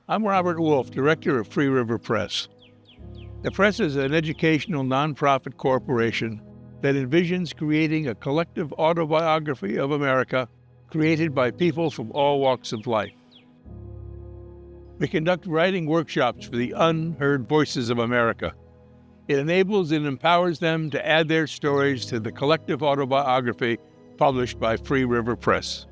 I'm Robert Wolf, director of Free River Press. The press is an educational nonprofit corporation that envisions creating a collective autobiography of America created by people from all walks of life. We conduct writing workshops for the unheard voices of America. It enables and empowers them to add their stories to the collective autobiography published by Free River Press.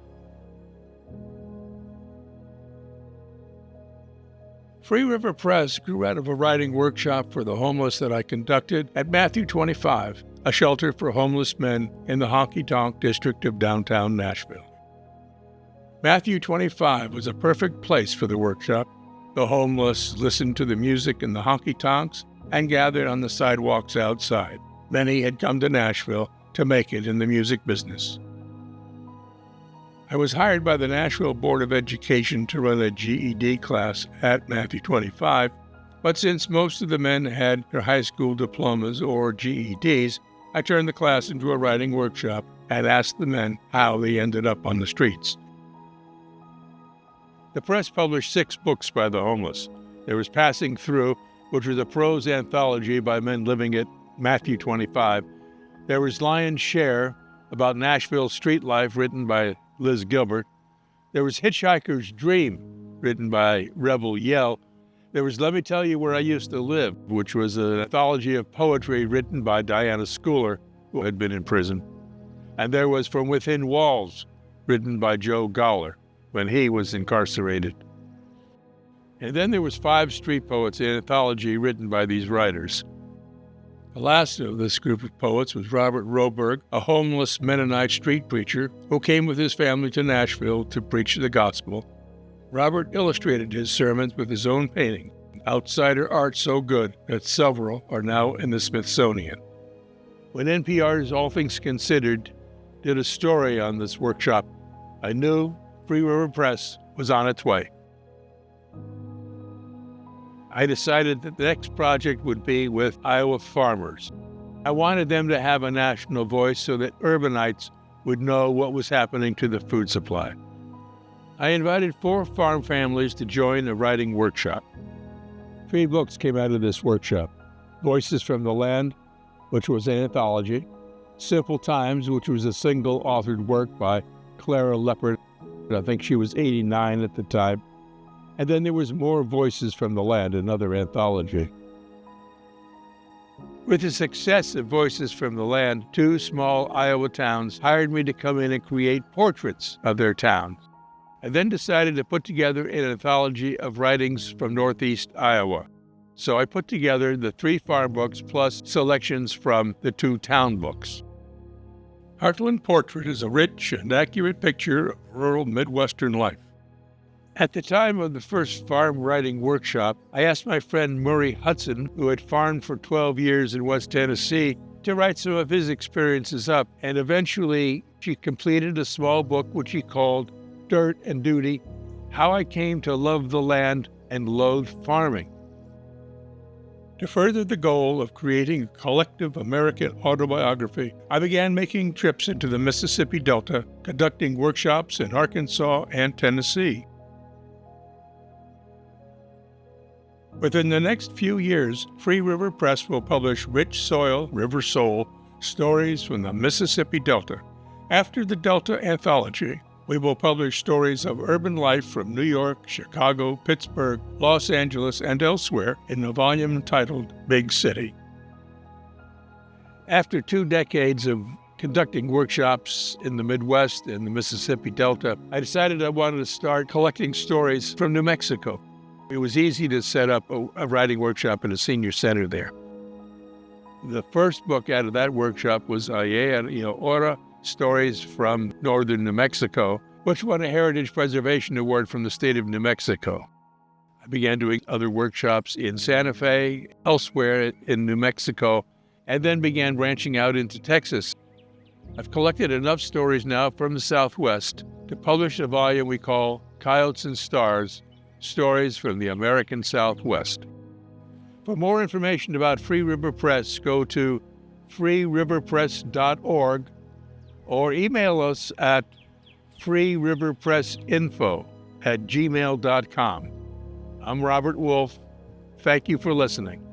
Free River Press grew out of a writing workshop for the homeless that I conducted at Matthew 25, a shelter for homeless men in the honky-tonk district of downtown Nashville. Matthew 25 was a perfect place for the workshop. The homeless listened to the music in the honky-tonks and gathered on the sidewalks outside. Many had come to Nashville to make it in the music business. I was hired by the Nashville Board of Education to run a GED class at Matthew 25, but since most of the men had their high school diplomas or GEDs, I turned the class into a writing workshop and asked the men how they ended up on the streets. The press published 6 books by the homeless. There was Passing Through, which was a prose anthology by men living at Matthew 25. There was Lion's Share, about Nashville street life, written by Liz Gilbert. There was Hitchhiker's Dream, written by Rebel Yell. There was Let Me Tell You Where I Used to Live, which was an anthology of poetry written by Diana Schooler, who had been in prison. And there was From Within Walls, written by Joe Gawler, when he was incarcerated. And then there was 5 Street Poets, an anthology written by these writers. The last of this group of poets was Robert Roberg, a homeless Mennonite street preacher who came with his family to Nashville to preach the gospel. Robert illustrated his sermons with his own painting, outsider art so good that several are now in the Smithsonian. When NPR's All Things Considered did a story on this workshop, I knew Free River Press was on its way. I decided that the next project would be with Iowa farmers. I wanted them to have a national voice so that urbanites would know what was happening to the food supply. I invited 4 farm families to join the writing workshop. 3 books came out of this workshop. Voices from the Land, which was an anthology. Simple Times, which was a single-authored work by Clara Leppert. I think she was 89 at the time. And then there was More Voices from the Land, another anthology. With the success of Voices from the Land, 2 small Iowa towns hired me to come in and create portraits of their towns. I then decided to put together an anthology of writings from Northeast Iowa. So I put together the 3 farm books plus selections from the 2 town books. Heartland Portrait is a rich and accurate picture of rural Midwestern life. At the time of the first farm writing workshop, I asked my friend Murray Hudson, who had farmed for 12 years in West Tennessee, to write some of his experiences up, and eventually she completed a small book which he called Dirt and Duty: How I Came to Love the Land and Loathe Farming. To further the goal of creating a collective American autobiography, I began making trips into the Mississippi Delta, conducting workshops in Arkansas and Tennessee. Within the next few years, Free River Press will publish Rich Soil, River Soul, stories from the Mississippi Delta. After the Delta anthology, we will publish stories of urban life from New York, Chicago, Pittsburgh, Los Angeles, and elsewhere in a volume titled Big City. After 2 decades of conducting workshops in the Midwest and the Mississippi Delta, I decided I wanted to start collecting stories from New Mexico. It was easy to set up a writing workshop in a senior center there. The first book out of that workshop was Ora, Stories from Northern New Mexico, which won a Heritage Preservation Award from the state of New Mexico. I began doing other workshops in Santa Fe, elsewhere in New Mexico, and then began branching out into Texas. I've collected enough stories now from the Southwest to publish a volume we call Coyotes and Stars: Stories from the American Southwest. For more information about Free River Press, go to freeriverpress.org or email us at freeriverpressinfo@gmail.com. I'm Robert Wolf. Thank you for listening.